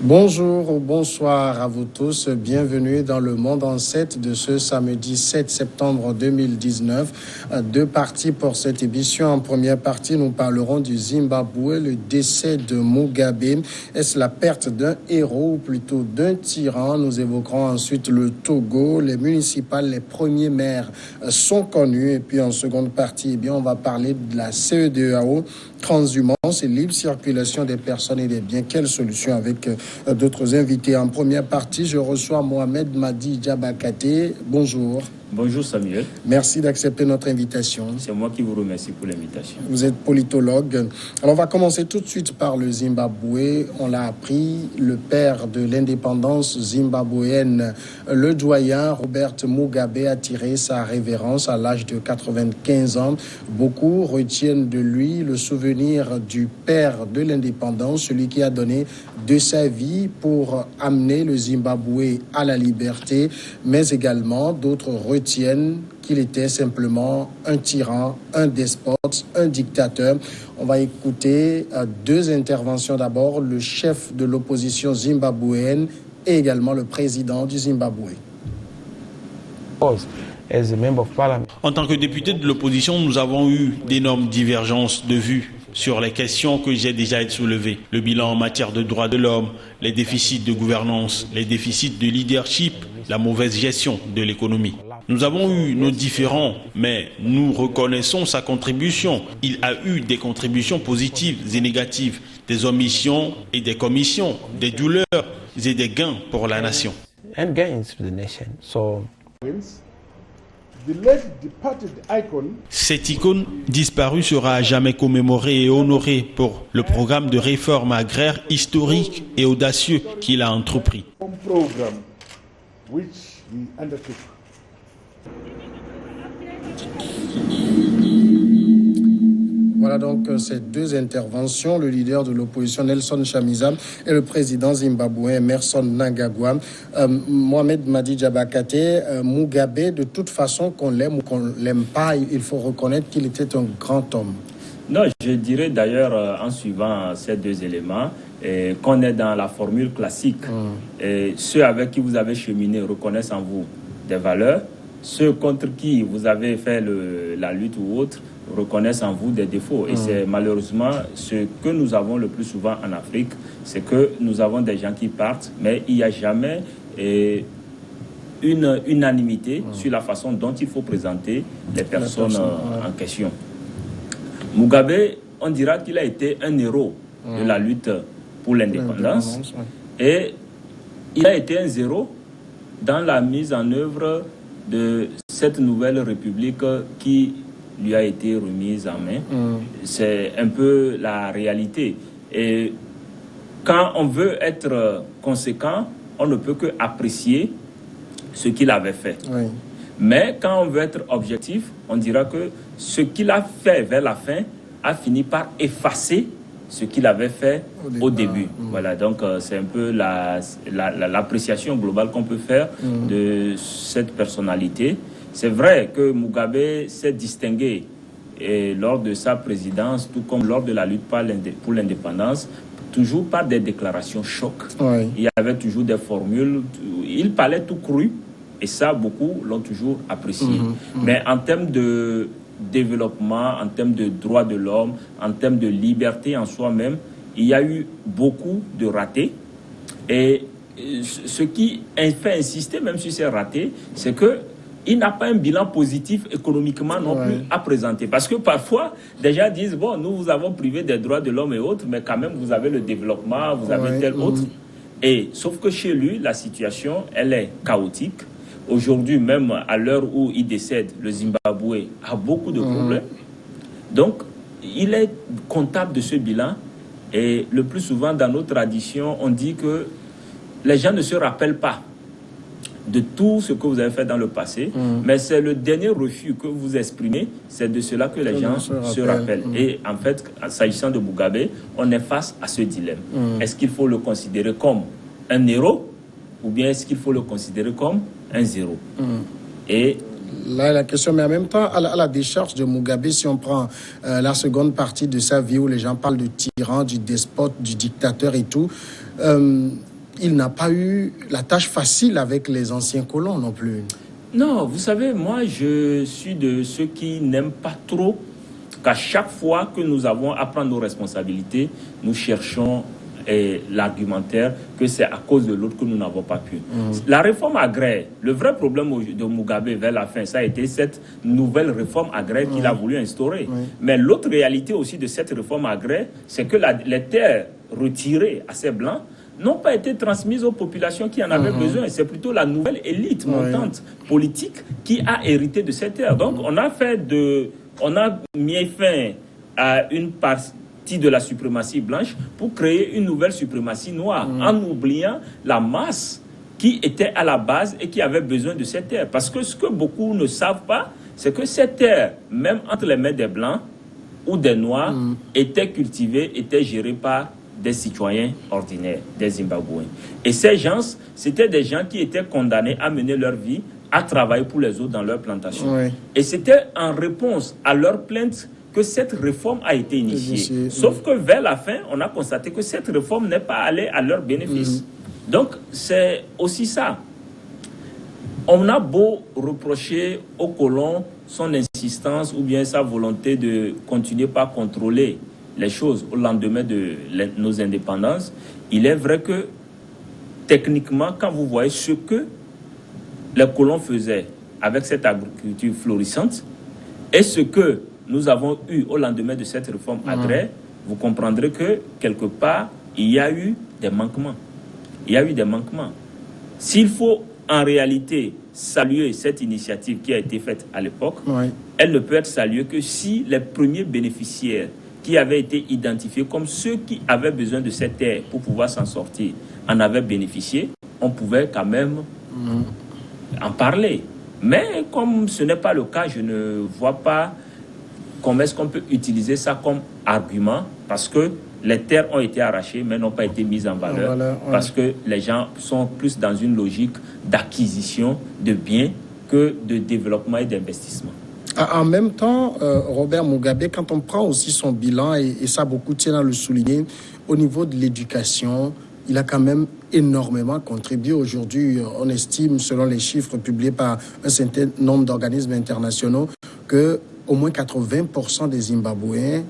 Bonjour ou bonsoir à vous tous. Bienvenue dans le Monde en 7 de ce samedi 7 septembre 2019. Deux parties pour cette émission. En première partie, nous parlerons du Zimbabwe, le décès de Mugabe. Est-ce la perte d'un héros ou plutôt d'un tyran? Nous évoquerons ensuite le Togo. Les municipales, les premiers maires sont connus. Et puis en seconde partie, on va parler de la CEDEAO. Transhumance et libre circulation des personnes et des biens. Quelle solution avec d'autres invités? En première partie, je reçois Mohamed Madi Diabakate. Bonjour. Bonjour Samuel. Merci d'accepter notre invitation. C'est moi qui vous remercie pour l'invitation. Vous êtes politologue. Alors on va commencer tout de suite par le Zimbabwe. On l'a appris, le père de l'indépendance zimbabwéenne, le doyen Robert Mugabe, a tiré sa révérence à l'âge de 95 ans. Beaucoup retiennent de lui le souvenir du père de l'indépendance, celui qui a donné de sa vie pour amener le Zimbabwe à la liberté, mais également d'autres retiennent qu'il était simplement un tyran, un despote, un dictateur. On va écouter deux interventions. D'abord, le chef de l'opposition zimbabwéenne et également le président du Zimbabwe. En tant que député de l'opposition, nous avons eu d'énormes divergences de vues sur les questions que j'ai déjà soulevées. Le bilan en matière de droits de l'homme, les déficits de gouvernance, les déficits de leadership, la mauvaise gestion de l'économie. Nous avons eu nos différends, mais nous reconnaissons sa contribution. Il a eu des contributions positives et négatives, des omissions et des commissions, des douleurs et des gains pour la nation. Cette icône disparue sera à jamais commémorée et honorée pour le programme de réforme agraire historique et audacieux qu'il a entrepris. Voilà donc ces deux interventions, le leader de l'opposition Nelson Chamisa et le président zimbabwéen Emmerson Mnangagwa. Mohamed Madi Diabakate, Mugabe, de toute façon, qu'on l'aime ou qu'on ne l'aime pas, il faut reconnaître qu'il était un grand homme. Non, je dirais d'ailleurs, en suivant ces deux éléments, qu'on est dans la formule classique. Et ceux avec qui vous avez cheminé reconnaissent en vous des valeurs. Ceux contre qui vous avez fait la lutte ou autre reconnaissent en vous des défauts. Et c'est malheureusement ce que nous avons le plus souvent en Afrique, c'est que nous avons des gens qui partent, mais il n'y a jamais une unanimité sur la façon dont il faut présenter les personnes en question. Mugabe, on dira qu'il a été un héros de la lutte pour l'indépendance. Et il a été un zéro dans la mise en œuvre de cette nouvelle république qui lui a été remise en main. C'est un peu la réalité. Et quand on veut être conséquent, on ne peut que apprécier ce qu'il avait fait. Mais quand on veut être objectif, on dira que ce qu'il a fait vers la fin a fini par effacer ce qu'il avait fait au début. Voilà, donc c'est un peu l'appréciation globale qu'on peut faire de cette personnalité. C'est vrai que Mugabe s'est distingué lors de sa présidence, tout comme lors de la lutte pour l'indépendance, toujours par des déclarations choc. Il y avait toujours des formules, il parlait tout cru, et ça, beaucoup l'ont toujours apprécié. Mais en termes de développement, en termes de droits de l'homme, en termes de liberté en soi-même, il y a eu beaucoup de ratés. Et ce qui fait insister, même si c'est raté, c'est que il n'a pas un bilan positif économiquement non plus à présenter. Parce que parfois, des gens disent, bon, nous vous avons privé des droits de l'homme et autres, mais quand même, vous avez le développement, vous avez tel autre. Et sauf que chez lui, la situation, elle est chaotique. Aujourd'hui, même à l'heure où il décède, le Zimbabwe a beaucoup de problèmes. Donc, il est comptable de ce bilan. Et le plus souvent, dans nos traditions, on dit que les gens ne se rappellent pas de tout ce que vous avez fait dans le passé, mais c'est le dernier refus que vous exprimez, c'est de cela que les gens se rappellent. Et en fait, s'agissant de Mugabe, on est face à ce dilemme. Est-ce qu'il faut le considérer comme un héros ou bien est-ce qu'il faut le considérer comme un zéro? Et Là, la question, mais en même temps, à la décharge de Mugabe, si on prend la seconde partie de sa vie où les gens parlent de tyran, du despote, du dictateur et tout, il n'a pas eu la tâche facile avec les anciens colons non plus. Non, vous savez, moi, je suis de ceux qui n'aiment pas trop qu'à chaque fois que nous avons à prendre nos responsabilités, nous cherchons l'argumentaire que c'est à cause de l'autre que nous n'avons pas pu. La réforme agraire, le vrai problème de Mugabe vers la fin, ça a été cette nouvelle réforme agraire qu'il a voulu instaurer. Mais l'autre réalité aussi de cette réforme agraire, c'est que les terres retirées à ces blancs n'ont pas été transmises aux populations qui en avaient besoin. Et c'est plutôt la nouvelle élite montante politique qui a hérité de ces terres. Donc on a mis fin à une partie de la suprématie blanche pour créer une nouvelle suprématie noire, en oubliant la masse qui était à la base et qui avait besoin de ces terres. Parce que ce que beaucoup ne savent pas, c'est que ces terres, même entre les mains des blancs ou des noirs, étaient cultivées, étaient gérées par des citoyens ordinaires, des Zimbabwéens. Et ces gens, c'était des gens qui étaient condamnés à mener leur vie, à travailler pour les autres dans leurs plantations. Et c'était en réponse à leurs plaintes que cette réforme a été initiée. Sauf que vers la fin, on a constaté que cette réforme n'est pas allée à leur bénéfice. Donc, c'est aussi ça. On a beau reprocher aux colons son insistance ou bien sa volonté de continuer par contrôler les choses au lendemain de nos indépendances, il est vrai que techniquement, quand vous voyez ce que les colons faisaient avec cette agriculture florissante et ce que nous avons eu au lendemain de cette réforme agraire, vous comprendrez que quelque part, il y a eu des manquements. Il y a eu des manquements. S'il faut en réalité saluer cette initiative qui a été faite à l'époque, elle ne peut être saluée que si les premiers bénéficiaires qui avaient été identifiés comme ceux qui avaient besoin de cette terre pour pouvoir s'en sortir en avaient bénéficié, on pouvait quand même en parler. Mais comme ce n'est pas le cas, je ne vois pas comment est-ce qu'on peut utiliser ça comme argument, parce que les terres ont été arrachées mais n'ont pas été mises en valeur, parce que les gens sont plus dans une logique d'acquisition de biens que de développement et d'investissement. En même temps, Robert Mugabe, quand on prend aussi son bilan, et ça beaucoup tiennent à le souligner, au niveau de l'éducation, il a quand même énormément contribué. Aujourd'hui, on estime, selon les chiffres publiés par un certain nombre d'organismes internationaux, que au moins 80% des Zimbabwéens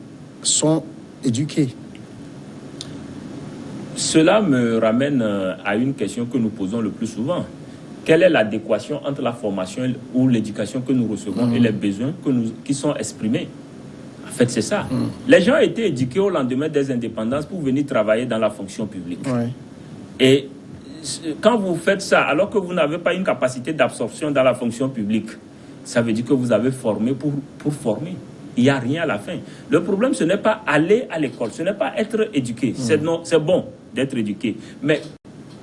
sont éduqués. Cela me ramène à une question que nous posons le plus souvent. Quelle est l'adéquation entre la formation ou l'éducation que nous recevons et les besoins qui sont exprimés? En fait, c'est ça. Les gens ont été éduqués au lendemain des indépendances pour venir travailler dans la fonction publique. Et quand vous faites ça, alors que vous n'avez pas une capacité d'absorption dans la fonction publique, ça veut dire que vous avez formé pour former. Il n'y a rien à la fin. Le problème, ce n'est pas aller à l'école, ce n'est pas être éduqué. C'est bon d'être éduqué. Mais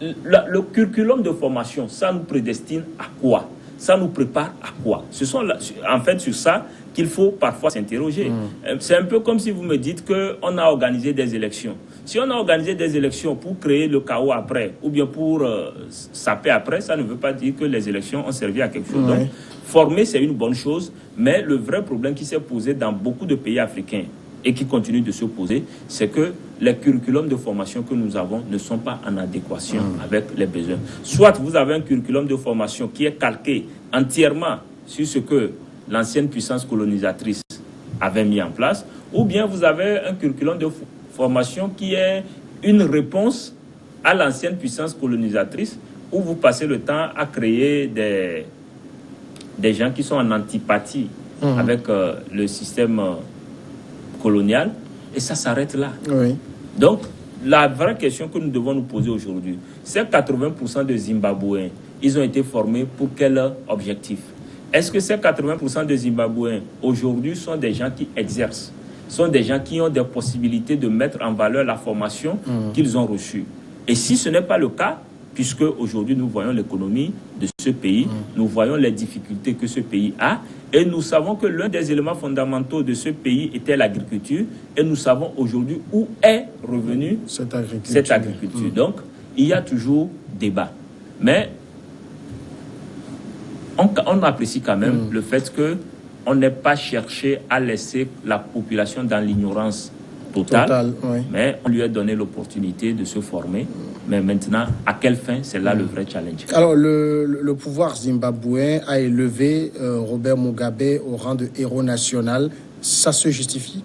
le curriculum de formation, ça nous prédestine à quoi? Ça nous prépare à quoi? Ce sont en fait sur ça qu'il faut parfois s'interroger. C'est un peu comme si vous me dites qu'on a organisé des élections. Si on a organisé des élections pour créer le chaos après, ou bien pour saper après, ça ne veut pas dire que les élections ont servi à quelque chose. Donc, former, c'est une bonne chose, mais le vrai problème qui s'est posé dans beaucoup de pays africains et qui continue de se poser, c'est que les curriculums de formation que nous avons ne sont pas en adéquation avec les besoins. Soit vous avez un curriculum de formation qui est calqué entièrement sur ce que l'ancienne puissance colonisatrice avait mis en place, ou bien vous avez un curriculum de formation qui est une réponse à l'ancienne puissance colonisatrice, où vous passez le temps à créer des gens qui sont en antipathie avec le système colonial, et ça s'arrête là. Donc, la vraie question que nous devons nous poser aujourd'hui, c'est 80% de Zimbabwéens, ils ont été formés pour quel objectif? Est-ce que ces 80% de Zimbabwéens, aujourd'hui, sont des gens qui exercent, sont des gens qui ont des possibilités de mettre en valeur la formation qu'ils ont reçue? Et si ce n'est pas le cas, puisque aujourd'hui nous voyons l'économie de ce pays, nous voyons les difficultés que ce pays a, et nous savons que l'un des éléments fondamentaux de ce pays était l'agriculture, et nous savons aujourd'hui où est revenue cette agriculture. Donc, il y a toujours débat. Mais on apprécie quand même le fait qu'on n'ait pas cherché à laisser la population dans l'ignorance totale, mais on lui a donné l'opportunité de se former. Mais maintenant, à quelle fin? C'est là le vrai challenge. Alors, le pouvoir zimbabwéen a élevé Robert Mugabe au rang de héros national. Ça se justifie?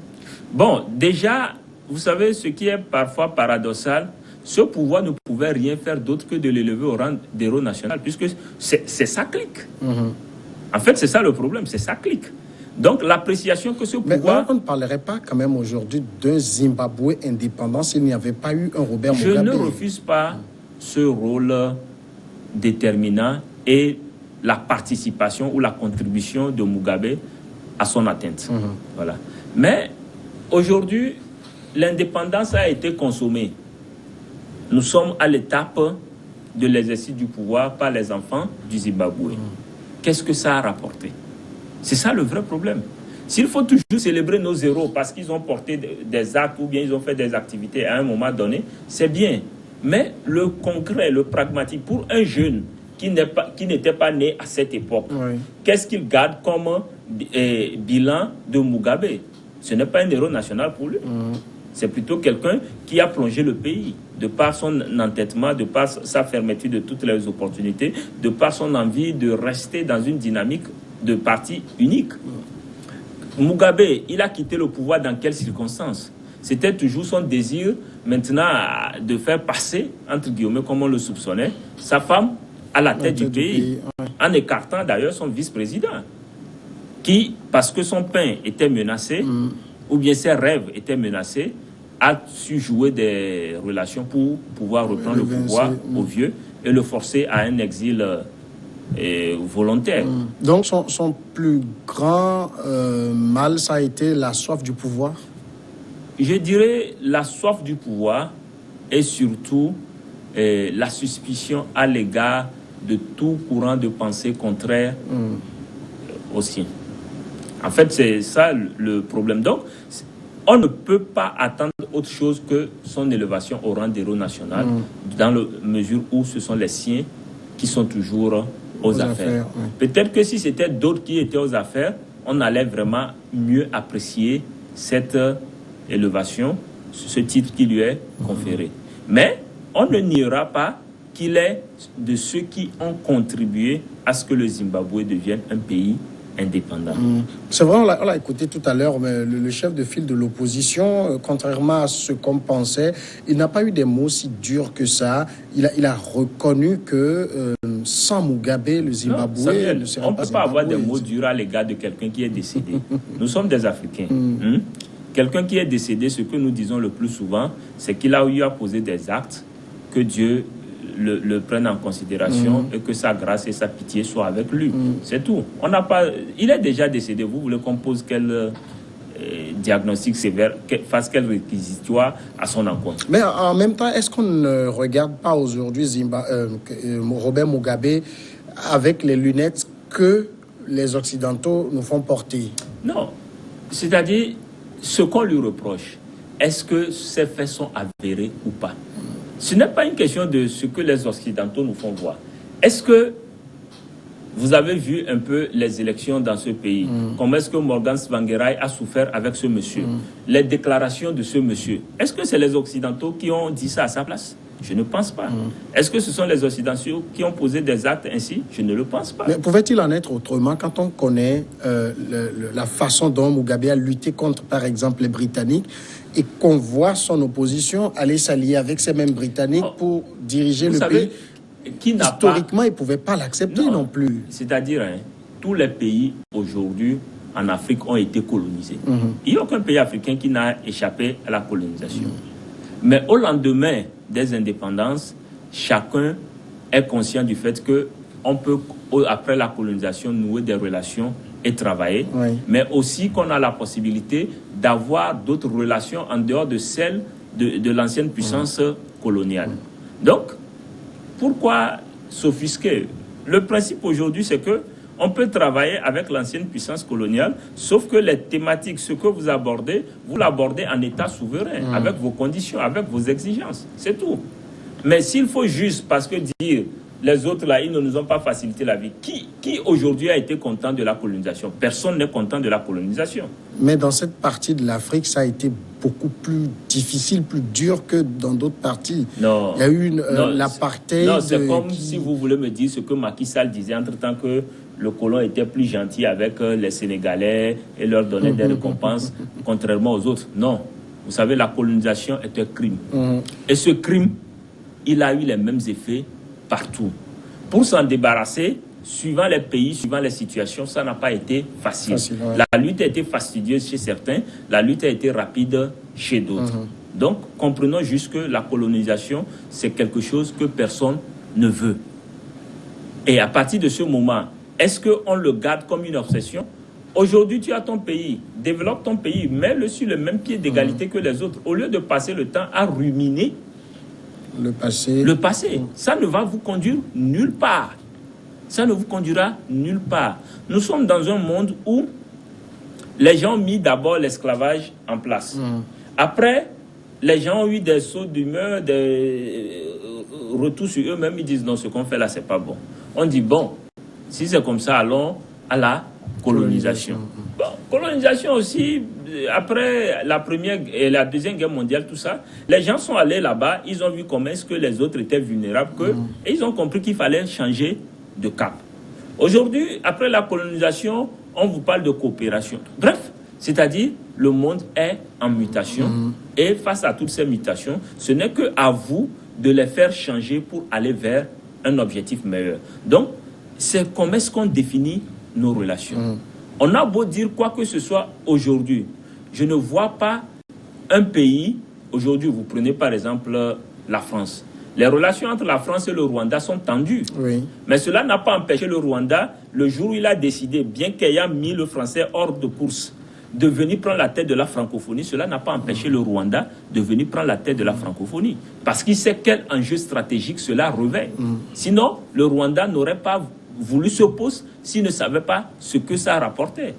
Bon, déjà, vous savez, ce qui est parfois paradoxal, ce pouvoir ne pouvait rien faire d'autre que de l'élever au rang d'héros national, puisque c'est sa clique. En fait, c'est ça le problème, c'est sa clique. Donc, l'appréciation que ce pouvoir... Mais on ne parlerait pas quand même aujourd'hui d'un Zimbabwe indépendant s'il n'y avait pas eu un Robert Mugabe. Je ne refuse pas ce rôle déterminant et la participation ou la contribution de Mugabe à son atteinte. Voilà. Mais aujourd'hui, l'indépendance a été consommée. Nous sommes à l'étape de l'exercice du pouvoir par les enfants du Zimbabwe. Qu'est-ce que ça a rapporté? C'est ça le vrai problème. S'il faut toujours célébrer nos héros parce qu'ils ont porté des actes ou bien ils ont fait des activités à un moment donné, c'est bien. Mais le concret, le pragmatique, pour un jeune qui n'était pas né à cette époque, qu'est-ce qu'il garde comme bilan de Mugabe? Ce n'est pas un héros national pour lui. C'est plutôt quelqu'un qui a plongé le pays de par son entêtement, de par sa fermeture de toutes les opportunités, de par son envie de rester dans une dynamique de parti unique. Mugabe, il a quitté le pouvoir dans quelles circonstances? C'était toujours son désir maintenant de faire passer, entre guillemets, comme on le soupçonnait, sa femme à la tête du pays, en écartant d'ailleurs son vice-président, qui, parce que son pain était menacé, ou bien ses rêves étaient menacés, a su jouer des relations pour pouvoir reprendre le pouvoir au vieux et le forcer à un exil volontaire. Donc son plus grand mal, ça a été la soif du pouvoir? Je dirais la soif du pouvoir et surtout la suspicion à l'égard de tout courant de pensée contraire au sien. En fait, c'est ça le problème. Donc, on ne peut pas attendre autre chose que son élévation au rang d'héros national dans la mesure où ce sont les siens qui sont toujours aux affaires. Peut-être que si c'était d'autres qui étaient aux affaires, on allait vraiment mieux apprécier cette élévation, ce titre qui lui est conféré. Mais on ne niera pas qu'il est de ceux qui ont contribué à ce que le Zimbabwe devienne un pays indépendant. C'est vrai, on l'a écouté tout à l'heure, mais le chef de file de l'opposition, contrairement à ce qu'on pensait, il n'a pas eu des mots si durs que ça. Il a reconnu que sans Mugabe, le Zimbabwe ne serait pas. On ne peut pas avoir des mots durs à l'égard de quelqu'un qui est décédé. Nous sommes des Africains. Quelqu'un qui est décédé, ce que nous disons le plus souvent, c'est qu'il a eu à poser des actes, que Dieu le prenne en considération et que sa grâce et sa pitié soient avec lui. C'est tout. On n'a pas. Il est déjà décédé. Vous voulez qu'on pose quel diagnostic sévère, fasse quel réquisitoire à son encontre? Mais en même temps, est-ce qu'on ne regarde pas aujourd'hui Robert Mugabe avec les lunettes que les Occidentaux nous font porter? Non. C'est-à-dire, ce qu'on lui reproche, est-ce que ces faits sont avérés ou pas? Ce n'est pas une question de ce que les Occidentaux nous font voir. Est-ce que vous avez vu un peu les élections dans ce pays? Comment est-ce que Morgan Tsvangirai a souffert avec ce monsieur? Les déclarations de ce monsieur. Est-ce que c'est les Occidentaux qui ont dit ça à sa place? Je ne pense pas. Est-ce que ce sont les Occidentaux qui ont posé des actes ainsi? Je ne le pense pas. Mais pouvait-il en être autrement quand on connaît la façon dont Mugabe a lutté contre, par exemple, les Britanniques et qu'on voit son opposition aller s'allier avec ces mêmes Britanniques pour diriger le pays? Historiquement, ils ne pouvaient pas l'accepter non plus. C'est-à-dire, tous les pays aujourd'hui en Afrique ont été colonisés. Il n'y a aucun pays africain qui n'a échappé à la colonisation. Mais au lendemain des indépendances, chacun est conscient du fait qu'on peut, après la colonisation, nouer des relations et travailler, mais aussi qu'on a la possibilité d'avoir d'autres relations en dehors de celles de l'ancienne puissance coloniale. Donc, pourquoi s'offusquer? Le principe aujourd'hui, c'est que on peut travailler avec l'ancienne puissance coloniale, sauf que les thématiques, ce que vous l'abordez en état souverain, avec vos conditions, avec vos exigences. C'est tout. Mais s'il faut juste, parce que dire les autres là, ils ne nous ont pas facilité la vie. Qui aujourd'hui a été content de la colonisation? Personne n'est content de la colonisation. Mais dans cette partie de l'Afrique, ça a été beaucoup plus difficile, plus dur que dans d'autres parties. Non. Il y a eu l'apartheid. Non, c'est comme si vous voulez me dire ce que Macky Sall disait entre-temps, que le colon était plus gentil avec les Sénégalais et leur donnait des récompenses, contrairement aux autres. Non. Vous savez, la colonisation est un crime. Et ce crime, il a eu les mêmes effets partout. Pour s'en débarrasser, suivant les pays, suivant les situations, ça n'a pas été facile. Ouais. La lutte a été fastidieuse chez certains, la lutte a été rapide chez d'autres. Donc, comprenons juste que la colonisation, c'est quelque chose que personne ne veut. Et à partir de ce moment, est-ce qu'on le garde comme une obsession? Aujourd'hui, tu as ton pays, développe ton pays, mets-le sur le même pied d'égalité que les autres, au lieu de passer le temps à ruminer le passé. Ça ne va vous conduire nulle part. Ça ne vous conduira nulle part. Nous sommes dans un monde où les gens ont mis d'abord l'esclavage en place. Après, les gens ont eu des sauts d'humeur, des retours sur eux-mêmes. Ils disent non, ce qu'on fait là, c'est pas bon. On dit bon, si c'est comme ça, allons à la colonisation. Bon, colonisation aussi, après la première et la deuxième guerre mondiale, tout ça, les gens sont allés là-bas, ils ont vu comment est-ce que les autres étaient vulnérables, et ils ont compris qu'il fallait changer de cap. Aujourd'hui, après la colonisation, on vous parle de coopération. Bref, c'est-à-dire le monde est en mutation, et face à toutes ces mutations, ce n'est qu'à vous de les faire changer pour aller vers un objectif meilleur. Donc, c'est comment est-ce qu'on définit nos relations. On a beau dire quoi que ce soit aujourd'hui, je ne vois pas un pays, aujourd'hui vous prenez par exemple la France. Les relations entre la France et le Rwanda sont tendues. Mais cela n'a pas empêché le Rwanda, le jour où il a décidé, bien qu'ayant mis le français hors de course, de venir prendre la tête de la francophonie, cela n'a pas empêché le Rwanda de venir prendre la tête de la francophonie. Parce qu'il sait quel enjeu stratégique cela revêt. Sinon, le Rwanda n'aurait pas voulu se poser s'il ne savait pas ce que ça rapportait.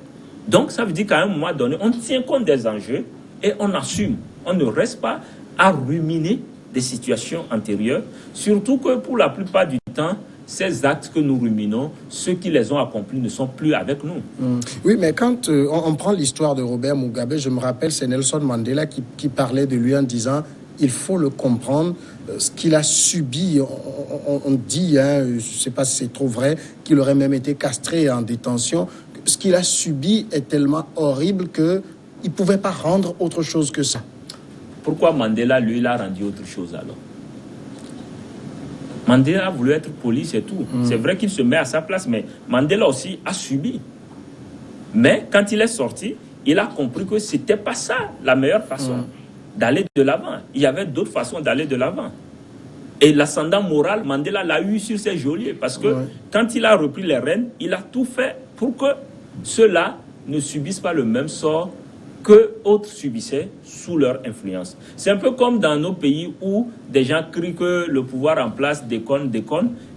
Donc, ça veut dire qu'à un moment donné, on tient compte des enjeux et on assume. On ne reste pas à ruminer des situations antérieures, surtout que pour la plupart du temps, ces actes que nous ruminons, ceux qui les ont accomplis ne sont plus avec nous. Oui, mais quand on prend l'histoire de Robert Mugabe, je me rappelle, c'est Nelson Mandela qui parlait de lui en disant il faut le comprendre, ce qu'il a subi. On dit, je ne sais pas si c'est trop vrai, qu'il aurait même été castré en détention. Ce qu'il a subi est tellement horrible qu'il ne pouvait pas rendre autre chose que ça. Pourquoi Mandela, lui, il a rendu autre chose alors? Mandela a voulu être poli, c'est tout. C'est vrai qu'il se met à sa place, mais Mandela aussi a subi. Mais quand il est sorti, il a compris que ce n'était pas ça la meilleure façon d'aller de l'avant. Il y avait d'autres façons d'aller de l'avant. Et l'ascendant moral, Mandela l'a eu sur ses geôliers. Parce que quand il a repris les rênes, il a tout fait pour que ceux-là ne subissent pas le même sort que autres subissaient sous leur influence. C'est un peu comme dans nos pays où des gens crient que le pouvoir en place déconne,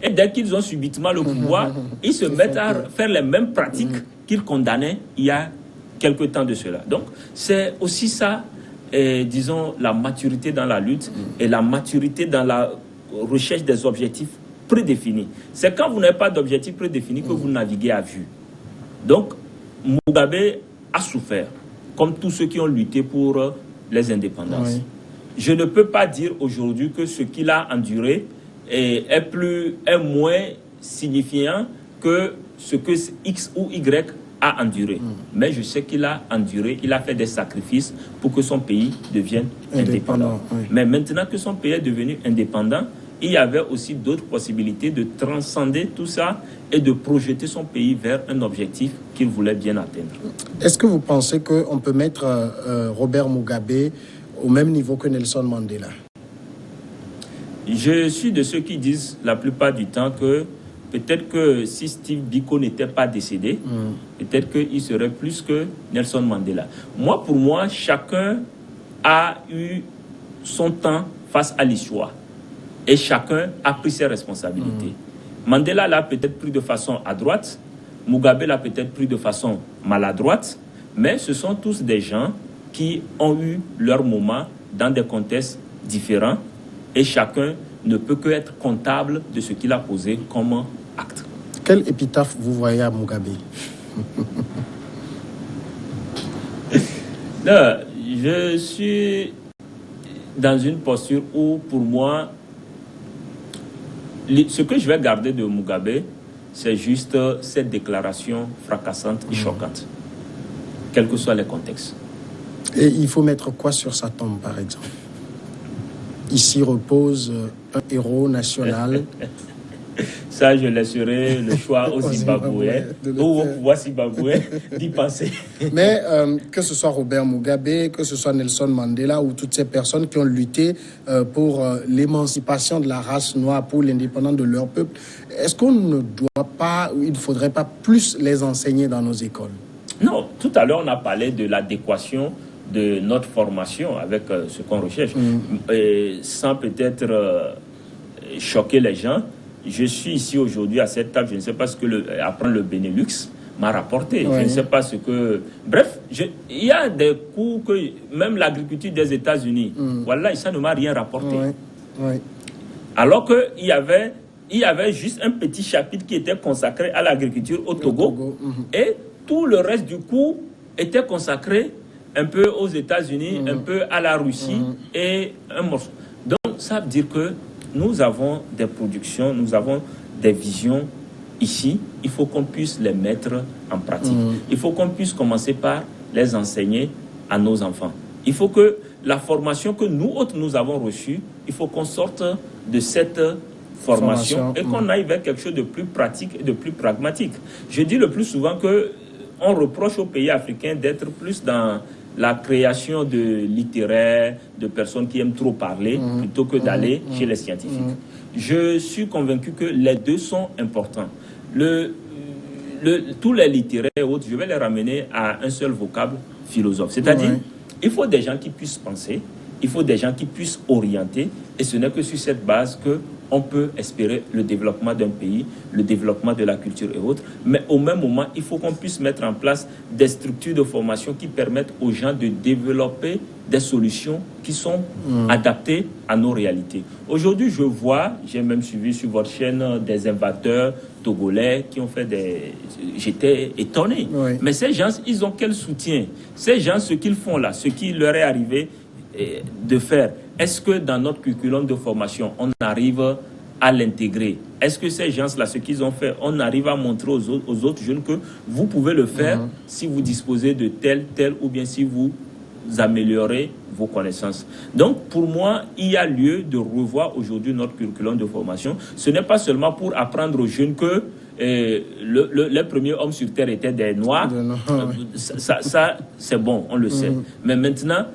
et dès qu'ils ont subitement le pouvoir, ils se mettent à faire les mêmes pratiques qu'ils condamnaient il y a quelque temps de cela. Donc, c'est aussi ça, disons, la maturité dans la lutte et la maturité dans la recherche des objectifs prédéfinis. C'est quand vous n'avez pas d'objectif prédéfini que vous naviguez à vue. Donc, Mugabe a souffert, comme tous ceux qui ont lutté pour les indépendances. Je ne peux pas dire aujourd'hui que ce qu'il a enduré est moins signifiant que ce que X ou Y a enduré. Mais je sais qu'il a enduré, il a fait des sacrifices pour que son pays devienne indépendant. Mais maintenant que son pays est devenu indépendant, il y avait aussi d'autres possibilités de transcender tout ça et de projeter son pays vers un objectif qu'il voulait bien atteindre. Est-ce que vous pensez qu'on peut mettre Robert Mugabe au même niveau que Nelson Mandela? Je suis de ceux qui disent la plupart du temps que peut-être que si Steve Biko n'était pas décédé, peut-être qu'il serait plus que Nelson Mandela. Pour moi, chacun a eu son temps face à l'histoire. Et chacun a pris ses responsabilités. Mandela l'a peut-être pris de façon à droite, Mugabe l'a peut-être pris de façon maladroite, mais ce sont tous des gens qui ont eu leur moment dans des contextes différents et chacun ne peut que être comptable de ce qu'il a posé comme acte. Quel épitaphe vous voyez à Mugabe? Non, je suis dans une posture où, pour moi, ce que je vais garder de Mugabe, c'est juste cette déclaration fracassante et choquante, quels que soient les contextes. Et il faut mettre quoi sur sa tombe, par exemple? Ici repose un héros national. Ça, je laisserai le choix aux Zimbabwéens, au pouvoir zimbabwéen d'y penser. Mais que ce soit Robert Mugabe, que ce soit Nelson Mandela ou toutes ces personnes qui ont lutté pour l'émancipation de la race noire, pour l'indépendance de leur peuple, est-ce qu'on ne doit pas, il ne faudrait pas plus les enseigner dans nos écoles? Non, tout à l'heure, on a parlé de l'adéquation de notre formation avec ce qu'on recherche. Et sans peut-être choquer les gens, je suis ici aujourd'hui à cette table, je ne sais pas ce que apprendre le Benelux m'a rapporté. Oui. Je ne sais pas ce que... Bref, il y a des cours que même l'agriculture des États-Unis, voilà, ça ne m'a rien rapporté. Oui. Alors qu'il y avait juste un petit chapitre qui était consacré à l'agriculture au Togo. Et tout le reste du cours était consacré un peu aux États-Unis, un peu à la Russie et un morceau. Donc, ça veut dire que nous avons des productions, nous avons des visions ici. Il faut qu'on puisse les mettre en pratique. Il faut qu'on puisse commencer par les enseigner à nos enfants. Il faut que la formation que nous autres nous avons reçue, il faut qu'on sorte de cette formation et qu'on aille vers quelque chose de plus pratique et de plus pragmatique. Je dis le plus souvent qu'on reproche aux pays africains d'être plus dans la création de littéraires, de personnes qui aiment trop parler, plutôt que d'aller chez les scientifiques. Je suis convaincu que les deux sont importants. Tous les littéraires et autres, je vais les ramener à un seul vocable, philosophe. C'est-à-dire, il faut des gens qui puissent penser, il faut des gens qui puissent orienter, et ce n'est que sur cette base qu'on peut espérer le développement d'un pays, le développement de la culture et autres. Mais au même moment, il faut qu'on puisse mettre en place des structures de formation qui permettent aux gens de développer des solutions qui sont adaptées à nos réalités. Aujourd'hui, je vois, j'ai même suivi sur votre chaîne des innovateurs togolais qui ont fait J'étais étonné. Mais ces gens, ils ont quel soutien? Ces gens, ce qu'ils font là, ce qui leur est arrivé de faire, est-ce que dans notre curriculum de formation, on arrive à l'intégrer? Est-ce que ces gens-là, ce qu'ils ont fait, on arrive à montrer aux autres jeunes que vous pouvez le faire si vous disposez de tel, ou bien si vous améliorez vos connaissances. Donc, pour moi, il y a lieu de revoir aujourd'hui notre curriculum de formation. Ce n'est pas seulement pour apprendre aux jeunes que les premiers hommes sur Terre étaient des Noirs. Ça, c'est bon, on le sait. Mais maintenant,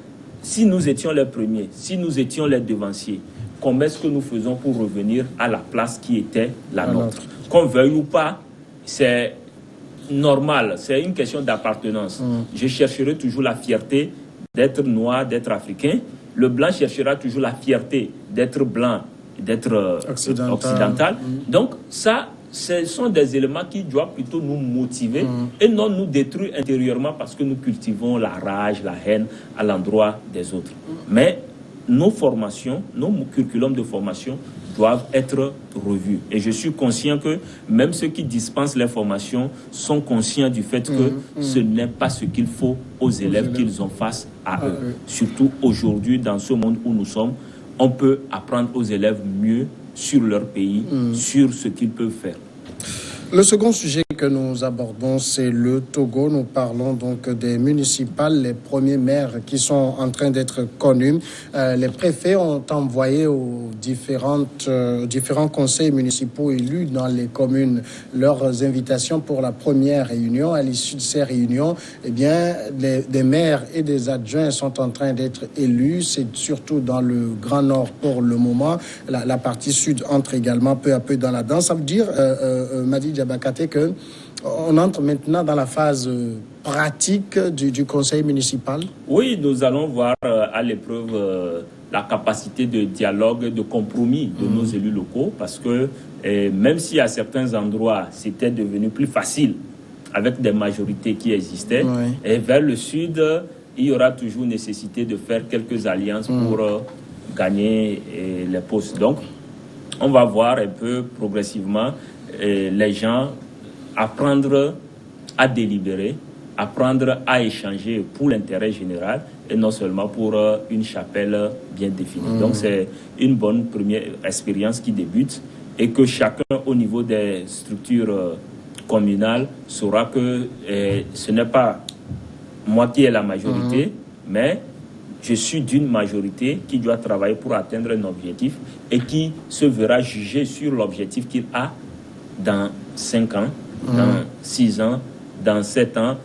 si nous étions les premiers, si nous étions les devanciers, comment est-ce que nous faisons pour revenir à la place qui était la nôtre? Qu'on veuille ou pas, c'est normal, c'est une question d'appartenance. Je chercherai toujours la fierté d'être noir, d'être africain. Le blanc cherchera toujours la fierté d'être blanc, d'être occidental. Donc ça, ce sont des éléments qui doivent plutôt nous motiver et non nous détruire intérieurement parce que nous cultivons la rage, la haine à l'endroit des autres. Mais nos formations, nos curriculums de formation doivent être revus. Et je suis conscient que même ceux qui dispensent les formations sont conscients du fait que ce n'est pas ce qu'il faut aux élèves qu'ils ont face à eux. Surtout aujourd'hui, dans ce monde où nous sommes, on peut apprendre aux élèves mieux sur leur pays, sur ce qu'ils peuvent faire. Le second sujet que nous abordons, c'est le Togo. Nous parlons donc des municipales, les premiers maires qui sont en train d'être connus. Les préfets ont envoyé aux différents conseils municipaux élus dans les communes leurs invitations pour la première réunion. À l'issue de ces réunions, eh bien, des maires et des adjoints sont en train d'être élus. C'est surtout dans le Grand Nord pour le moment. La partie sud entre également peu à peu dans la danse. Ça veut dire, Madi Diabakate, qu'on entre maintenant dans la phase pratique du conseil municipal? Oui, nous allons voir à l'épreuve la capacité de dialogue, de compromis de nos élus locaux, parce que même si à certains endroits c'était devenu plus facile avec des majorités qui existaient, et vers le sud, il y aura toujours nécessité de faire quelques alliances pour gagner les postes. Donc, on va voir un peu progressivement les gens apprendre à délibérer, apprendre à échanger pour l'intérêt général et non seulement pour une chapelle bien définie. Donc c'est une bonne première expérience qui débute et que chacun au niveau des structures communales saura que ce n'est pas moi qui ai la majorité, mais je suis d'une majorité qui doit travailler pour atteindre un objectif et qui se verra juger sur l'objectif qu'il a dans 5 ans, dans 6 ans, dans 7 ans.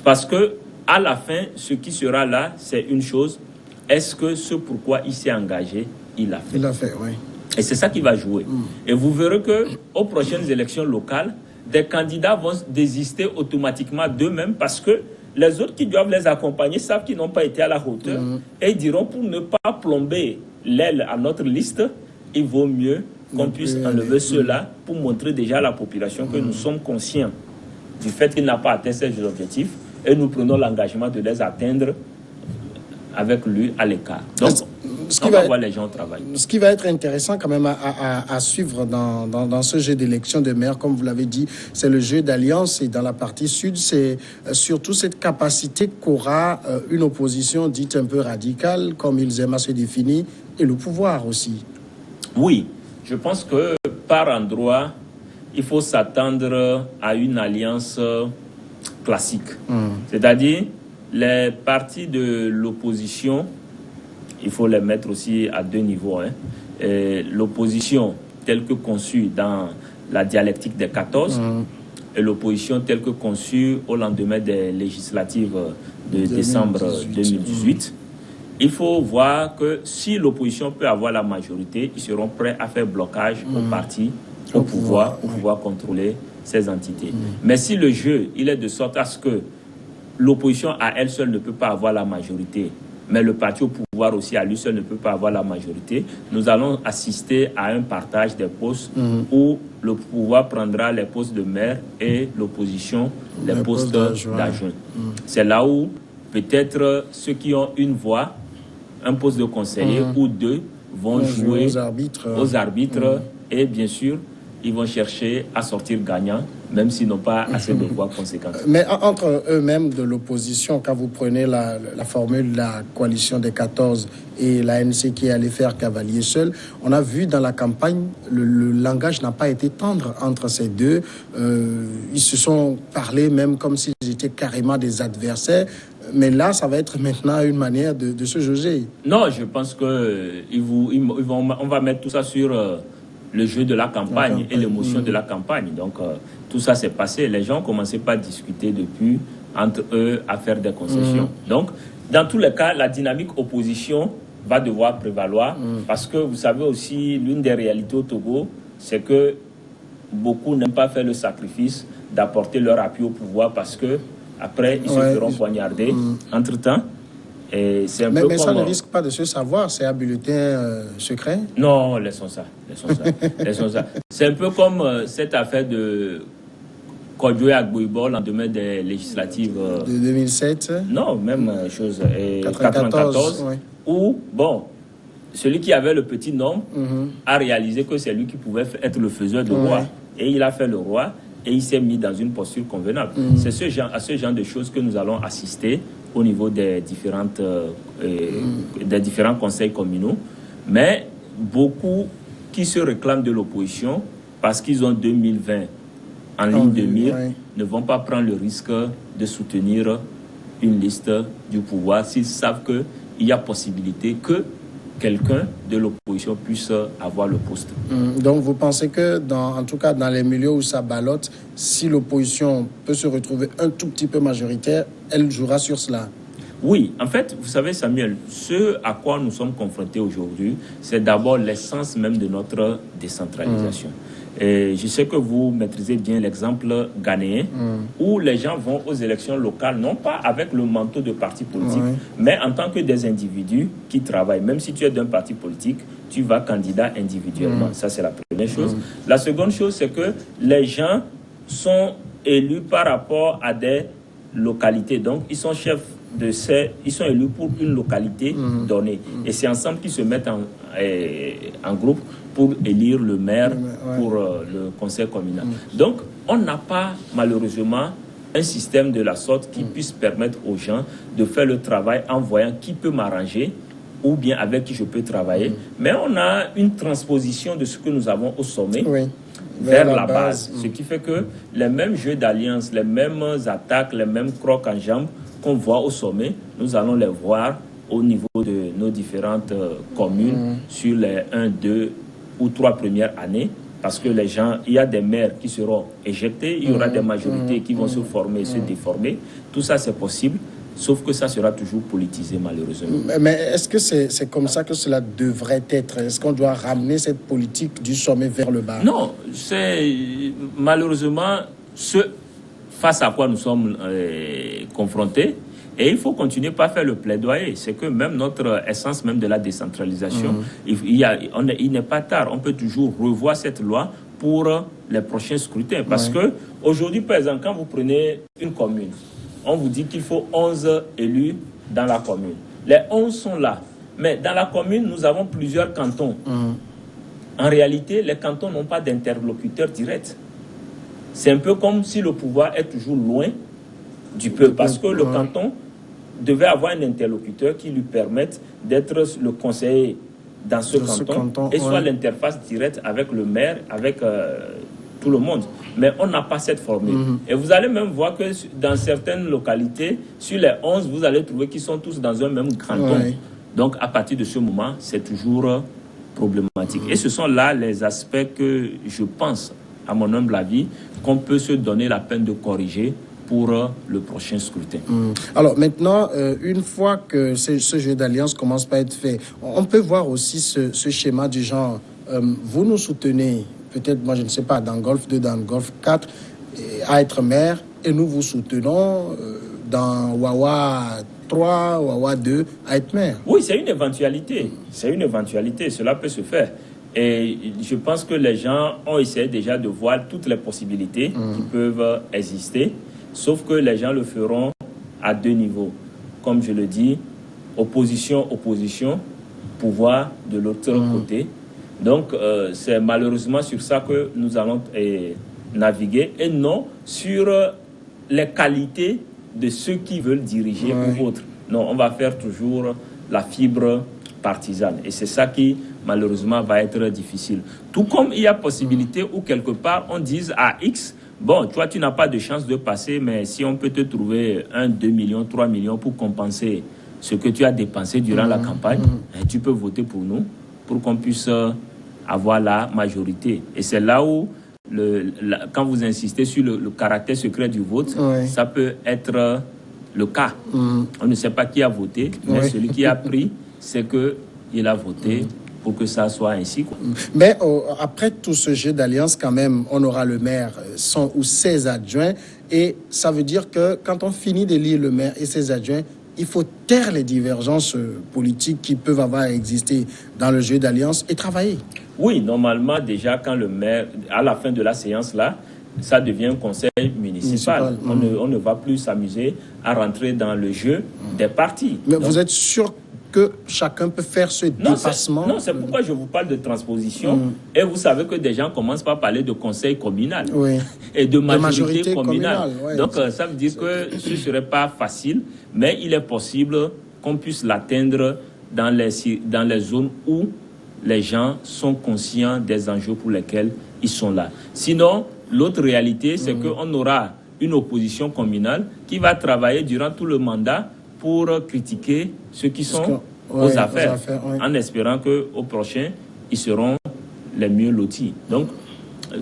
Parce que à la fin, ce qui sera là, c'est une chose. Est-ce que ce pourquoi il s'est engagé, il l'a fait? Il l'a fait, oui. Et c'est ça qui va jouer. Et vous verrez qu'aux prochaines élections locales, des candidats vont désister automatiquement d'eux-mêmes parce que les autres qui doivent les accompagner savent qu'ils n'ont pas été à la hauteur et ils diront pour ne pas plomber l'aile à notre liste, il vaut mieux qu'on puisse enlever cela pour montrer déjà à la population que nous sommes conscients du fait qu'il n'a pas atteint ses objectifs et nous prenons l'engagement de les atteindre avec lui à l'écart. Donc, on va voir les gens travailler. Ce qui va être intéressant quand même à suivre dans ce jeu d'élection de maire, comme vous l'avez dit, c'est le jeu d'alliance. Et dans la partie sud, c'est surtout cette capacité qu'aura une opposition dite un peu radicale, comme ils aiment à se définir, et le pouvoir aussi. Oui, je pense que par endroit, il faut s'attendre à une alliance classique. C'est-à-dire, les partis de l'opposition, il faut les mettre aussi à 2 niveaux. L'opposition telle que conçue dans la dialectique des 14 et l'opposition telle que conçue au lendemain des législatives de décembre 2018. Il faut voir que si l'opposition peut avoir la majorité, ils seront prêts à faire blocage au parti, au pouvoir, pour pouvoir contrôler ces entités. Mais si le jeu, il est de sorte à ce que l'opposition à elle seule ne peut pas avoir la majorité, mais le parti au pouvoir aussi à lui seul ne peut pas avoir la majorité, nous allons assister à un partage des postes où le pouvoir prendra les postes de maire et l'opposition les postes d'adjoint. C'est là où peut-être ceux qui ont une voix, un poste de conseiller ou 2 vont jouer aux arbitres et bien sûr, ils vont chercher à sortir gagnants, même s'ils n'ont pas assez de voix conséquentes. Mais entre eux-mêmes de l'opposition, quand vous prenez la formule de la coalition des 14 et l'ANC qui allait faire cavalier seul, on a vu dans la campagne, le langage n'a pas été tendre entre ces deux. Ils se sont parlé même comme s'ils étaient carrément des adversaires. Mais là, ça va être maintenant une manière de se juger. Non, je pense qu'on va mettre tout ça sur le jeu de la campagne et l'émotion de la campagne. Donc, tout ça s'est passé. Les gens commençaient pas à discuter depuis entre eux, à faire des concessions. Donc, dans tous les cas, la dynamique opposition va devoir prévaloir parce que, vous savez aussi, l'une des réalités au Togo, c'est que beaucoup n'aiment pas faire le sacrifice d'apporter leur appui au pouvoir parce que après, ils se feront poignarder. Entre-temps, et c'est un peu mais ça ne risque pas de se savoir, c'est un bulletin secret? Non, laissons ça. Laissons ça. C'est un peu comme cette affaire de Kodjoe Agboibo, au lendemain des législatives. De 2007? Non, même chose. 94, où, bon, celui qui avait le petit nom a réalisé que c'est lui qui pouvait être le faiseur de roi. Et il a fait le roi. Et il s'est mis dans une posture convenable. C'est à ce genre de choses que nous allons assister au niveau des différents conseils communaux. Mais beaucoup qui se réclament de l'opposition, parce qu'ils ont 2020 en ligne de mire, ne vont pas prendre le risque de soutenir une liste du pouvoir s'ils savent qu'il y a possibilité que quelqu'un de l'opposition puisse avoir le poste. Donc vous pensez que, en tout cas dans les milieux où ça ballotte, si l'opposition peut se retrouver un tout petit peu majoritaire, elle jouera sur cela? Oui, en fait, vous savez Samuel, ce à quoi nous sommes confrontés aujourd'hui, c'est d'abord l'essence même de notre décentralisation. Et je sais que vous maîtrisez bien l'exemple ghanéen, où les gens vont aux élections locales, non pas avec le manteau de parti politique, mais en tant que des individus qui travaillent. Même si tu es d'un parti politique, tu vas candidat individuellement. Ça, c'est la première chose. La seconde chose, c'est que les gens sont élus par rapport à des localités. Donc, ils sont chefs ils sont élus pour une localité donnée. Et c'est ensemble qu'ils se mettent en groupe pour élire le maire pour le conseil communal. Donc, on n'a pas malheureusement un système de la sorte qui puisse permettre aux gens de faire le travail en voyant qui peut m'arranger ou bien avec qui je peux travailler. Mais on a une transposition de ce que nous avons au sommet vers la base. Ce qui fait que les mêmes jeux d'alliance, les mêmes attaques, les mêmes crocs en jambes qu'on voit au sommet, nous allons les voir au niveau de nos différentes communes sur les 1, 2 ou 3 premières années. Parce que les gens, il y a des maires qui seront éjectés, il y aura des majorités qui vont se former, se déformer. Tout ça, c'est possible, sauf que ça sera toujours politisé, malheureusement. Mais est-ce que c'est comme ça que cela devrait être? Est-ce qu'on doit ramener cette politique du sommet vers le bas? Non, c'est malheureusement ce face à quoi nous sommes confrontés. Et il faut continuer pas à faire le plaidoyer. C'est que même notre essence même de la décentralisation, il n'est pas tard. On peut toujours revoir cette loi pour les prochains scrutins. Parce que aujourd'hui, par exemple, quand vous prenez une commune, on vous dit qu'il faut 11 élus dans la commune. Les 11 sont là. Mais dans la commune, nous avons plusieurs cantons. En réalité, les cantons n'ont pas d'interlocuteur direct. C'est un peu comme si le pouvoir est toujours loin du peuple. Parce que le canton devait avoir un interlocuteur qui lui permette d'être le conseiller dans ce canton et soit l'interface directe avec le maire, avec tout le monde. Mais on n'a pas cette formule. Et vous allez même voir que dans certaines localités, sur les 11, vous allez trouver qu'ils sont tous dans un même canton. Donc, à partir de ce moment, c'est toujours problématique. Et ce sont là les aspects que je pense, à mon humble avis, qu'on peut se donner la peine de corriger pour le prochain scrutin. Alors maintenant, une fois que ce jeu d'alliance commence par être fait, on peut voir aussi ce schéma du genre, vous nous soutenez, peut-être, moi je ne sais pas, dans Golfe 2, dans Golfe 4, à être maire, et nous vous soutenons dans Wawa 3, Wawa 2, à être maire. Oui, c'est une éventualité. C'est une éventualité, cela peut se faire. Et je pense que les gens ont essayé déjà de voir toutes les possibilités qui peuvent exister. Sauf que les gens le feront à 2 niveaux. Comme je le dis, opposition, pouvoir de l'autre côté. Donc, c'est malheureusement sur ça que nous allons naviguer et non sur les qualités de ceux qui veulent diriger ou autres. Non, on va faire toujours la fibre partisane. Et c'est ça qui, malheureusement, va être difficile. Tout comme il y a possibilité où quelque part on dise à X, bon, toi, tu n'as pas de chance de passer, mais si on peut te trouver 1, 2 millions, 3 millions pour compenser ce que tu as dépensé durant la campagne, tu peux voter pour nous, pour qu'on puisse avoir la majorité. Et c'est là où, quand vous insistez sur le caractère secret du vote, ça peut être le cas. On ne sait pas qui a voté, mais celui qui a pris, c'est qu'il a voté pour que ça soit ainsi. Mais après tout ce jeu d'alliance, quand même, on aura le maire, son ou ses adjoints. Et ça veut dire que quand on finit d'élire le maire et ses adjoints, il faut taire les divergences politiques qui peuvent avoir existé dans le jeu d'alliance et travailler. Oui, normalement, déjà, quand le maire, à la fin de la séance-là, ça devient un conseil municipal. On ne va plus s'amuser à rentrer dans le jeu des partis. Mais vous êtes sûr que chacun peut faire ce dépassement? Non, c'est pourquoi je vous parle de transposition. Et vous savez que des gens commencent par parler de conseil communal et de majorité communale. Donc, ça veut dire que ce ne serait pas facile, mais il est possible qu'on puisse l'atteindre dans les zones où les gens sont conscients des enjeux pour lesquels ils sont là. Sinon, l'autre réalité, c'est qu'on aura une opposition communale qui va travailler durant tout le mandat pour critiquer ceux qui sont aux affaires, en espérant qu'au prochain, ils seront les mieux lotis. Donc,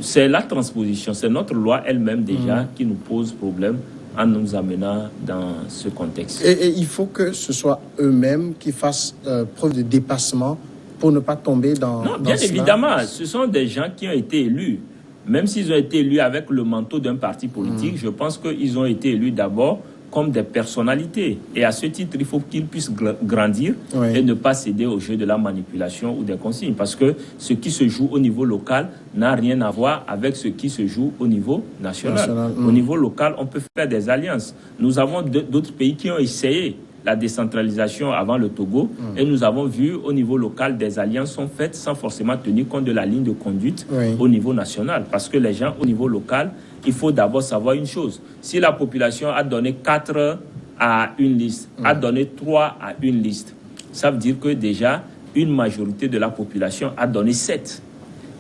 c'est la transposition, c'est notre loi elle-même déjà qui nous pose problème en nous amenant dans ce contexte. Et il faut que ce soit eux-mêmes qui fassent preuve de dépassement pour ne pas tomber dans... Non, bien évidemment, ce sont des gens qui ont été élus. Même s'ils ont été élus avec le manteau d'un parti politique, je pense qu'ils ont été élus d'abord comme des personnalités. Et à ce titre, il faut qu'ils puissent grandir et ne pas céder au jeu de la manipulation ou des consignes. Parce que ce qui se joue au niveau local n'a rien à voir avec ce qui se joue au niveau national. Au niveau local, on peut faire des alliances. Nous avons d'autres pays qui ont essayé la décentralisation avant le Togo et nous avons vu au niveau local des alliances sont faites sans forcément tenir compte de la ligne de conduite au niveau national. Parce que les gens au niveau local, il faut d'abord savoir une chose. Si la population a donné 4 à une liste, a donné 3 à une liste, ça veut dire que déjà une majorité de la population a donné 7.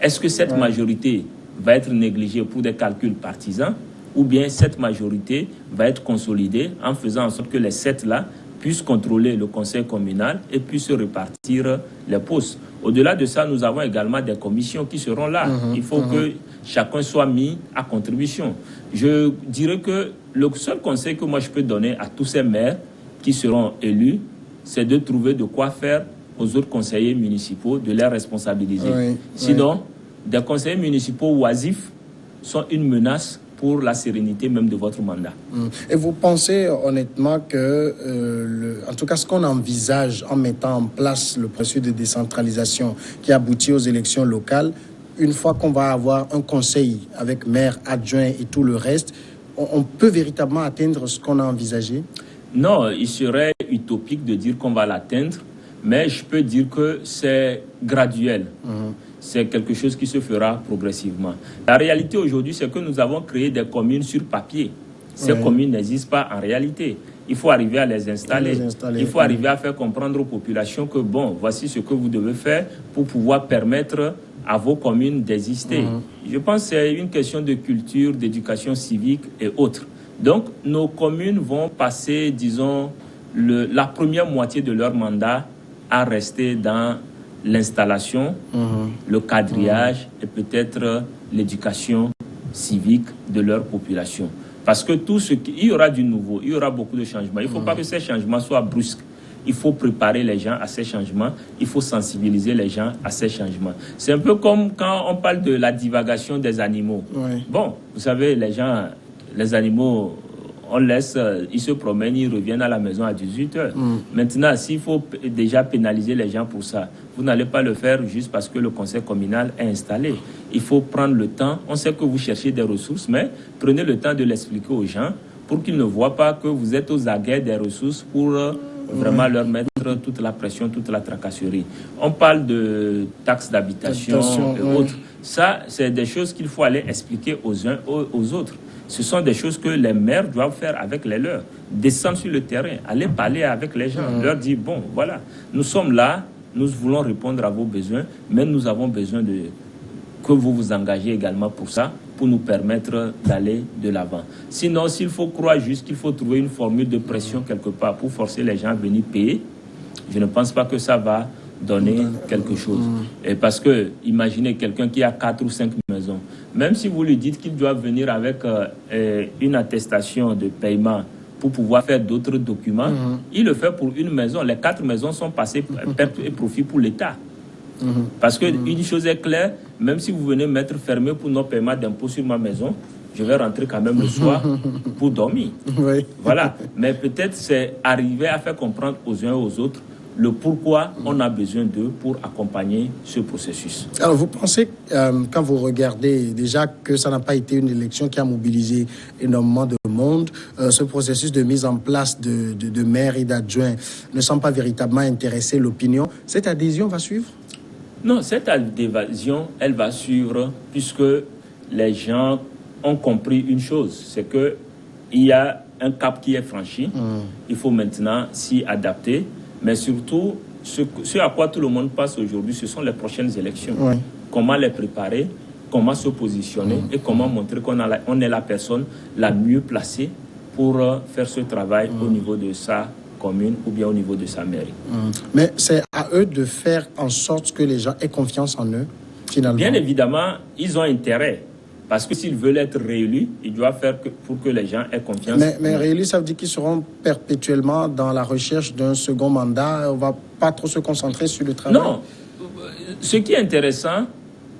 Est-ce que cette majorité va être négligée pour des calculs partisans ou bien cette majorité va être consolidée en faisant en sorte que les 7-là puissent contrôler le conseil communal et puissent répartir les postes. Au-delà de ça, nous avons également des commissions qui seront là. Il faut que chacun soit mis à contribution. Je dirais que le seul conseil que moi je peux donner à tous ces maires qui seront élus, c'est de trouver de quoi faire aux autres conseillers municipaux, de les responsabiliser. Sinon, des conseillers municipaux oisifs sont une menace pour la sérénité même de votre mandat. Et vous pensez honnêtement que, en tout cas, ce qu'on envisage en mettant en place le processus de décentralisation qui aboutit aux élections locales, une fois qu'on va avoir un conseil avec maire, adjoint et tout le reste, on peut véritablement atteindre ce qu'on a envisagé? Non, il serait utopique de dire qu'on va l'atteindre, mais je peux dire que c'est graduel. C'est quelque chose qui se fera progressivement. La réalité aujourd'hui, c'est que nous avons créé des communes sur papier. Ces communes n'existent pas en réalité. Il faut arriver à les installer. Il faut arriver à faire comprendre aux populations que, bon, voici ce que vous devez faire pour pouvoir permettre à vos communes d'exister. Je pense que c'est une question de culture, d'éducation civique et autres. Donc, nos communes vont passer, disons, la première moitié de leur mandat à rester dans l'installation, le quadrillage et peut-être l'éducation civique de leur population. Parce que il y aura du nouveau, il y aura beaucoup de changements. Il ne faut pas que ces changements soient brusques. Il faut préparer les gens à ces changements. Il faut sensibiliser les gens à ces changements. C'est un peu comme quand on parle de la divagation des animaux. Bon, vous savez, les animaux, on laisse, ils se promènent, ils reviennent à la maison à 18h. Maintenant, s'il faut déjà pénaliser les gens pour ça, vous n'allez pas le faire juste parce que le conseil communal est installé. Il faut prendre le temps. On sait que vous cherchez des ressources, mais prenez le temps de l'expliquer aux gens pour qu'ils ne voient pas que vous êtes aux aguets des ressources pour vraiment leur mettre toute la pression, toute la tracasserie. On parle de taxes d'habitation et autres. Ça, c'est des choses qu'il faut aller expliquer aux uns aux autres. Ce sont des choses que les maires doivent faire avec les leurs. Descendre sur le terrain, aller parler avec les gens, leur dire, bon, voilà, nous sommes là, nous voulons répondre à vos besoins, mais nous avons besoin que vous vous engagez également pour ça, pour nous permettre d'aller de l'avant. Sinon, s'il faut croire juste qu'il faut trouver une formule de pression quelque part pour forcer les gens à venir payer, je ne pense pas que ça va donner quelque chose. Et parce que, imaginez quelqu'un qui a 4 ou 5 maisons, même si vous lui dites qu'il doit venir avec une attestation de paiement pour pouvoir faire d'autres documents, il le fait pour une maison. Les 4 maisons sont passées perte et profit pour l'État. Parce qu'une chose est claire, même si vous venez mettre fermé pour non-paiement d'impôt sur ma maison, je vais rentrer quand même le soir pour dormir. Voilà. Mais peut-être c'est arriver à faire comprendre aux uns et aux autres le pourquoi on a besoin d'eux pour accompagner ce processus. Alors, vous pensez, quand vous regardez déjà que ça n'a pas été une élection qui a mobilisé énormément de monde, ce processus de mise en place de maires et d'adjoints ne semble pas véritablement intéresser l'opinion, cette adhésion va suivre? Non, cette adhésion, elle va suivre puisque les gens ont compris une chose, c'est qu'il y a un cap qui est franchi, il faut maintenant s'y adapter. Mais surtout, ce à quoi tout le monde passe aujourd'hui, ce sont les prochaines élections. Comment les préparer, comment se positionner et comment montrer qu'on est la personne la mieux placée pour faire ce travail au niveau de sa commune ou bien au niveau de sa mairie. Mais c'est à eux de faire en sorte que les gens aient confiance en eux, finalement. Bien évidemment, ils ont intérêt. Parce que s'ils veulent être réélus, ils doivent faire pour que les gens aient confiance. Mais réélus, ça veut dire qu'ils seront perpétuellement dans la recherche d'un second mandat. On ne va pas trop se concentrer sur le travail. Non. Ce qui est intéressant,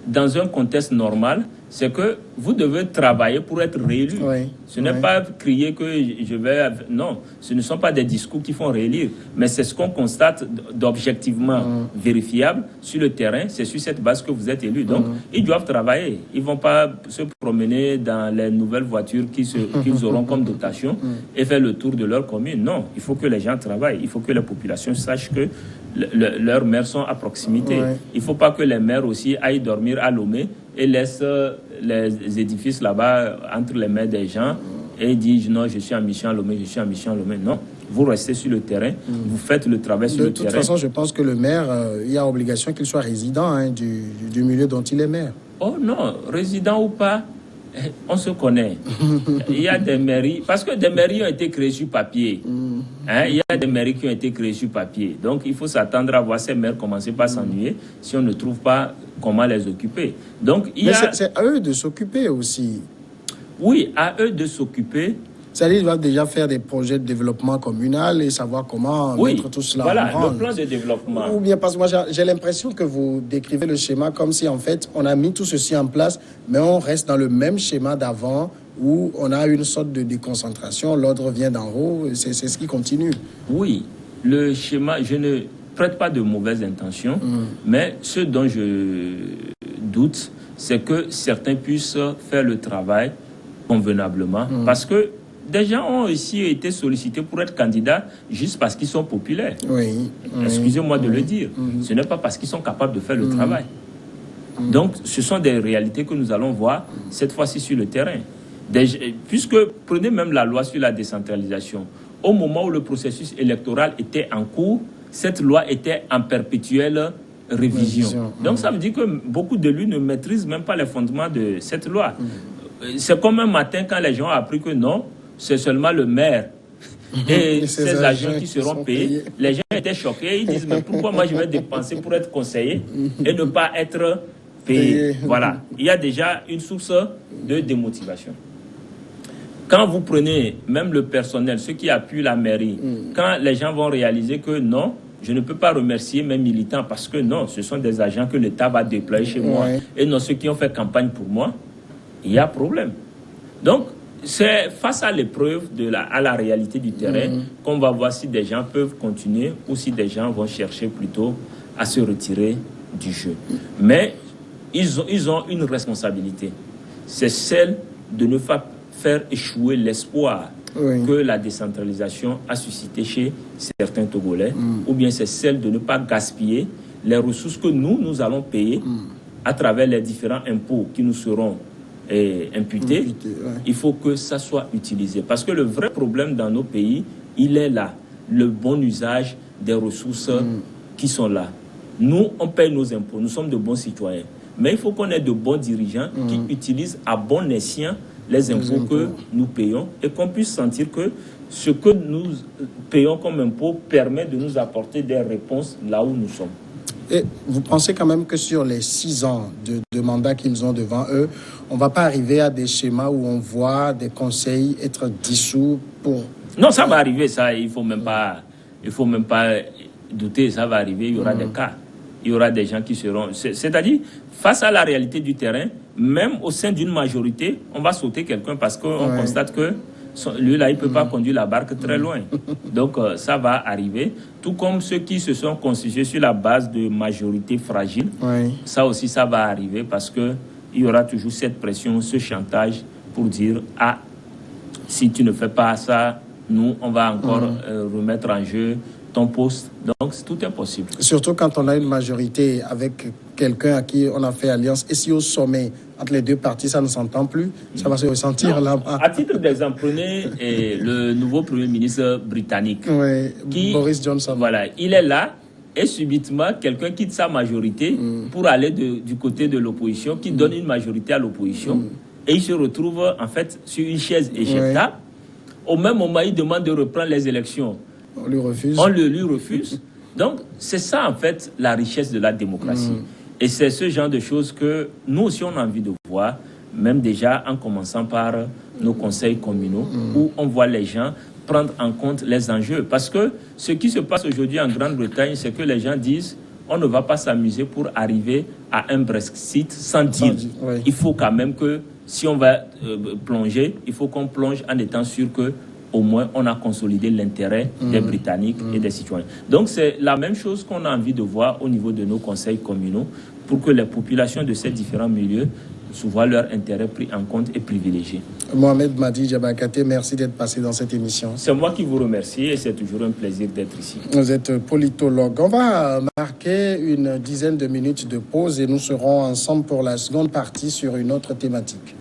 dans un contexte normal, c'est que vous devez travailler pour être réélu. Ce n'est pas crier que je vais... Non, ce ne sont pas des discours qui font réélire, mais c'est ce qu'on constate d'objectivement vérifiable sur le terrain. C'est sur cette base que vous êtes élu. Donc, ils doivent travailler. Ils ne vont pas se promener dans les nouvelles voitures qu'ils auront comme dotation et faire le tour de leur commune. Non, il faut que les gens travaillent. Il faut que la population sache que leurs maires sont à proximité. Il ne faut pas que les maires aussi aillent dormir à Lomé et laissent les édifices là-bas entre les mains des gens et disent non, je suis en mission à Lomé, je suis en mission à Lomé. Non, vous restez sur le terrain, vous faites le travail sur le terrain. De toute façon, je pense que le maire, il y a obligation qu'il soit résident du milieu dont il est maire. Oh non, résident ou pas, on se connaît. Il y a des mairies, parce que des mairies ont été créées sur papier. Il y a des mairies qui ont été créées sur papier. Donc, il faut s'attendre à voir ces maires commencer par s'ennuyer si on ne trouve pas comment les occuper. Donc, c'est à eux de s'occuper aussi. Oui, à eux de s'occuper. C'est-à-dire qu'ils doivent déjà faire des projets de développement communal et savoir comment mettre tout cela en branle. Le plan de développement. Ou bien parce que moi, j'ai l'impression que vous décrivez le schéma comme si, en fait, on a mis tout ceci en place, mais on reste dans le même schéma d'avant où on a une sorte de déconcentration, l'ordre vient d'en haut, c'est ce qui continue. Oui, le schéma, je ne prête pas de mauvaises intentions, mais ce dont je doute, c'est que certains puissent faire le travail convenablement, parce que des gens ont aussi été sollicités pour être candidats juste parce qu'ils sont populaires. Excusez-moi de le dire. Ce n'est pas parce qu'ils sont capables de faire le travail. Donc, ce sont des réalités que nous allons voir cette fois-ci sur le terrain. Puisque, prenez même la loi sur la décentralisation. Au moment où le processus électoral était en cours, cette loi était en perpétuelle révision. Donc, ça veut dire que beaucoup d'élus ne maîtrisent même pas les fondements de cette loi. C'est comme un matin quand les gens ont appris que non, c'est seulement le maire et ses agents qui seront payés. Les gens étaient choqués. Ils disent, mais pourquoi moi je vais dépenser pour être conseiller et ne pas être payé? Voilà. Il y a déjà une source de démotivation. Quand vous prenez même le personnel, ceux qui appuient la mairie, quand les gens vont réaliser que non, je ne peux pas remercier mes militants parce que non, ce sont des agents que l'État va déployer chez moi et non ceux qui ont fait campagne pour moi, il y a problème. Donc, c'est face à l'épreuve à la réalité du terrain qu'on va voir si des gens peuvent continuer ou si des gens vont chercher plutôt à se retirer du jeu. Mais ils ont une responsabilité. C'est celle de ne pas faire échouer l'espoir que la décentralisation a suscité chez certains Togolais, ou bien c'est celle de ne pas gaspiller les ressources que nous allons payer à travers les différents impôts qui nous seront imputés. Il faut que ça soit utilisé. Parce que le vrai problème dans nos pays, il est là. Le bon usage des ressources qui sont là. Nous, on paye nos impôts. Nous sommes de bons citoyens. Mais il faut qu'on ait de bons dirigeants qui utilisent à bon escient les impôts que nous payons et qu'on puisse sentir que ce que nous payons comme impôt permet de nous apporter des réponses là où nous sommes. Et vous pensez quand même que sur les 6 ans de mandat qu'ils ont devant eux, on ne va pas arriver à des schémas où on voit des conseils être dissous pour... Non, ça va arriver, ça. Il faut même pas douter, ça va arriver. Il y aura des cas. Il y aura des gens qui seront... C'est-à-dire, face à la réalité du terrain, même au sein d'une majorité, on va sauter quelqu'un parce qu'on constate que lui, là, il ne peut pas conduire la barque très loin. Donc, ça va arriver. Tout comme ceux qui se sont constitués sur la base de majorités fragiles, ça aussi, ça va arriver parce qu'il y aura toujours cette pression, ce chantage pour dire « Ah, si tu ne fais pas ça, nous, on va encore remettre en jeu ton poste. » Donc, tout est possible. Surtout quand on a une majorité avec quelqu'un à qui on a fait alliance. Et si au sommet, entre les deux parties, ça ne s'entend plus, ça va se ressentir là-bas. À titre d'exemple, prenez le nouveau Premier ministre britannique. Boris Johnson. Voilà, il est là et subitement, quelqu'un quitte sa majorité pour aller du côté de l'opposition, qui donne une majorité à l'opposition. Et il se retrouve en fait sur une chaise éjectable. Au même moment, il demande de reprendre les élections. On lui refuse. On le lui refuse. Donc, c'est ça, en fait, la richesse de la démocratie. Et c'est ce genre de choses que nous aussi, on a envie de voir, même déjà en commençant par nos conseils communaux, où on voit les gens prendre en compte les enjeux. Parce que ce qui se passe aujourd'hui en Grande-Bretagne, c'est que les gens disent on ne va pas s'amuser pour arriver à un Brexit sans deal. Oui. Il faut quand même que, si on va plonger, il faut qu'on plonge en étant sûr que au moins on a consolidé l'intérêt des Britanniques et des citoyens. Donc c'est la même chose qu'on a envie de voir au niveau de nos conseils communaux pour que les populations de ces différents milieux voient leur intérêt pris en compte et privilégié. Mohamed Madi Diabakate, merci d'être passé dans cette émission. C'est moi qui vous remercie et c'est toujours un plaisir d'être ici. Vous êtes politologue. On va marquer une dizaine de minutes de pause et nous serons ensemble pour la seconde partie sur une autre thématique.